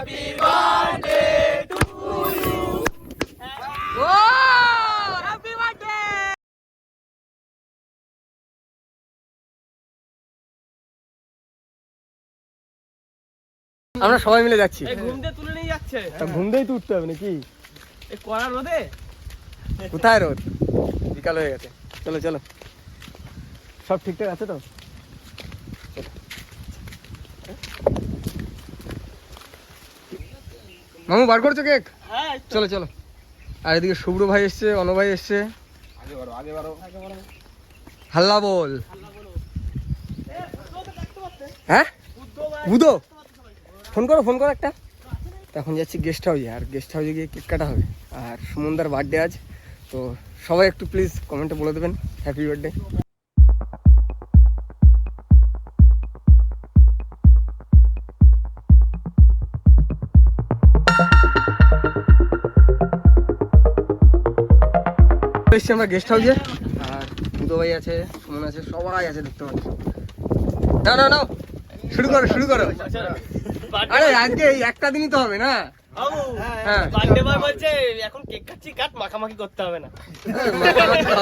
Happy birthday to you. Oh, happy birthday. আমরা সবাই মিলে যাচ্ছি। এই ঘুম দিয়ে তুলে নিয়ে যাচ্ছে। ঘুম দিয়েই তো উঠতে হবে নাকি? এই কড়া রোদে? কোথায় রোদ? বিকাল হয়ে গেছে। চলো চলো, সব ঠিকঠাক আছে তো? মামু বার করছো কেক? হ্যাঁ চলো চলো। আর এদিকে শুভ্র ভাই এসছে, অন ভাই এসছে। আগে বাড়ো। হাল্লা বল। হ্যাঁ বুধো ফোন করো একটা। এখন যাচ্ছি গেস্ট হাউসে, আর গেস্ট হাউসে গিয়ে কেক কাটা হবে। আর সুমনদার বার্থডে আজ, তো সবাই একটু প্লিজ কমেন্টে বলে দেবেন হ্যাপি বার্থডে। এসছি আমরা গেস্ট হাউসে, আর বুধো ভাই আছে, সুমন আছে, সবাই আছে দেখতে পাচ্ছি। না শুরু করো। আরে আজকে এই একটা দিনই তো হবে না? হ্যাঁ বার্থডে বয় বলছে এখন কেক কাটছি, কাট মাখামাখি করতে হবে না।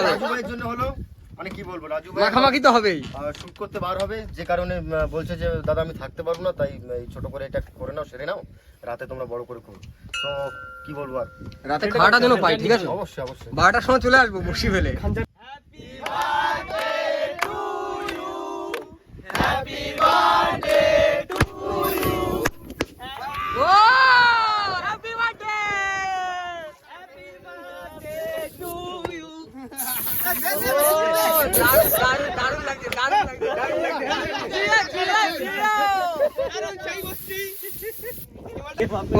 রাজু ভাইয়ের জন্য হলো, মানে কি বলবো, রাজু ভাই মাখামাখি তো হবেই। শুট করতে বার হবে, যে কারণে বলছে যে দাদা আমি থাকতে পারবো না, তাই এই ছোট করে এটা করে নাও, সেরে নাও, রাতে তোমরা বড় করে করো। তো কি বলবো আর, রাতে খাওয়াটা যেন পাই, ঠিক আছে? অবশ্যই 12টার সময় চলে আসবো বসি ফেলে। Happy birthday to you. Oh, happy birthday. Happy birthday to you. দারুণ লাগছে।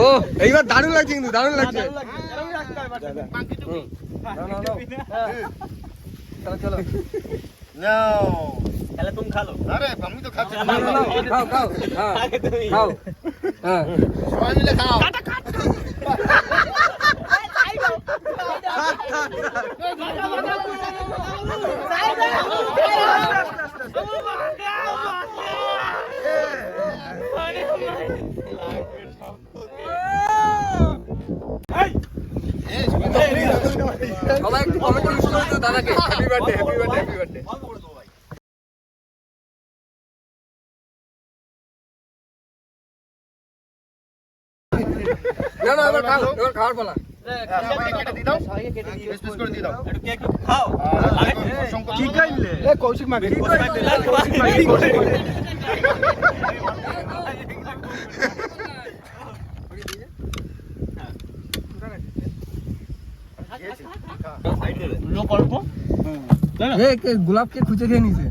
ও এইবার দারুণ লাগছে, কিন্তু দারুণ লাগছে। চলো নাও। তাহলে তুমি খালো। আরে আমি তো খাচ্ছি, খাও। হ্যাঁ সবাই মিলে খাও। সবাই একটু কমেন্টে উইশ করে দিও দাদাকে হ্যাপি বার্থডে। না এবার খাওয়ার পালা। কেটে দিয়ে দাও, স্পেস করে দিয়ে দাও। একটু কেক খাও। কি খাইলে? কৌশিক মাগে। গোলাপ কে খুঁজে খেয়ে নিছে।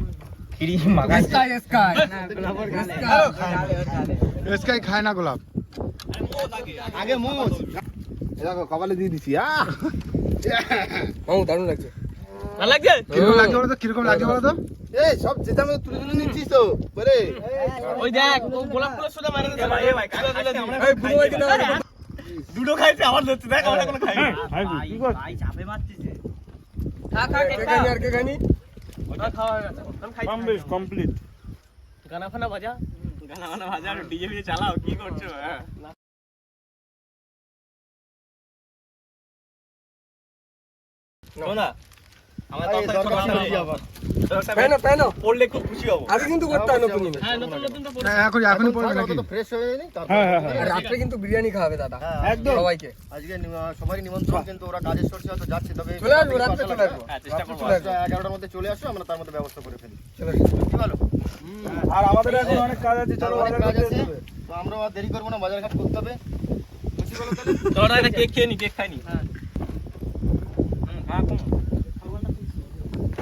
স্কাই খায় না গোলাপ। আগে মোজ দেখো কপালে দিয়ে দিছি। দারুণ লাগছে। ভালো লাগছে? কিরকম লাগছে বলো তো? এই সব যেটা আমি তুলে নিচ্ছিস তো বলে। ওই দেখ ও গোলাপ ফুলের সোজা মারা দিয়েছে। ভাই ভাই খাওয়া দিলে দিই। এই বুড়ো ভাই কিনা দুটো খাইছে, আমার ধরছে দেখ, আমরা কোনো খাইনি। ভাই চাপে মারতেছে। খা কেক খা। আর কে খানি? ওটা খাওয়া হয়ে গেছে। আমি খাইছি। কমপ্লিট। গানা ফানা বাজা। গানা বাজা আর ডিজে ফিজে চালাও, কি করছো? হ্যাঁ না আমার পেনো পড়লে খুব খুশি হব। আগে কিন্তু করতে হয় নতুন জিনিস। হ্যাঁ নতুন তো এখনই পড়বে নাকি? তো ফ্রেশ হয়ে নি, তারপর রাত্রে কিন্তু বিরিয়ানি খাওয়াবে দাদা একদম সবাইকে। আজকে সবারই নিমন্ত্রণ, কিন্তু ওরা কাজের সোর্সে হয়তো যাচ্ছে, তবে চলে আসবো, রাত্রে চলে আসবো। হ্যাঁ চেষ্টা করব। 11টার মধ্যে চলে আসো, আমরা তার মধ্যে ব্যবস্থা করে ফেলি। চলে কি বলো? আর আমাদের এখন অনেক কাজ আছে, চলো অনেক বাজার কাজ করতে আছে, হবে। তো আমরা আর দেরি করবো না, বাজার ঘাট করতে হবে। বুঝি বলো তাহলে? চলো একটা কেক খেয়ে নি, কেক খাইনি।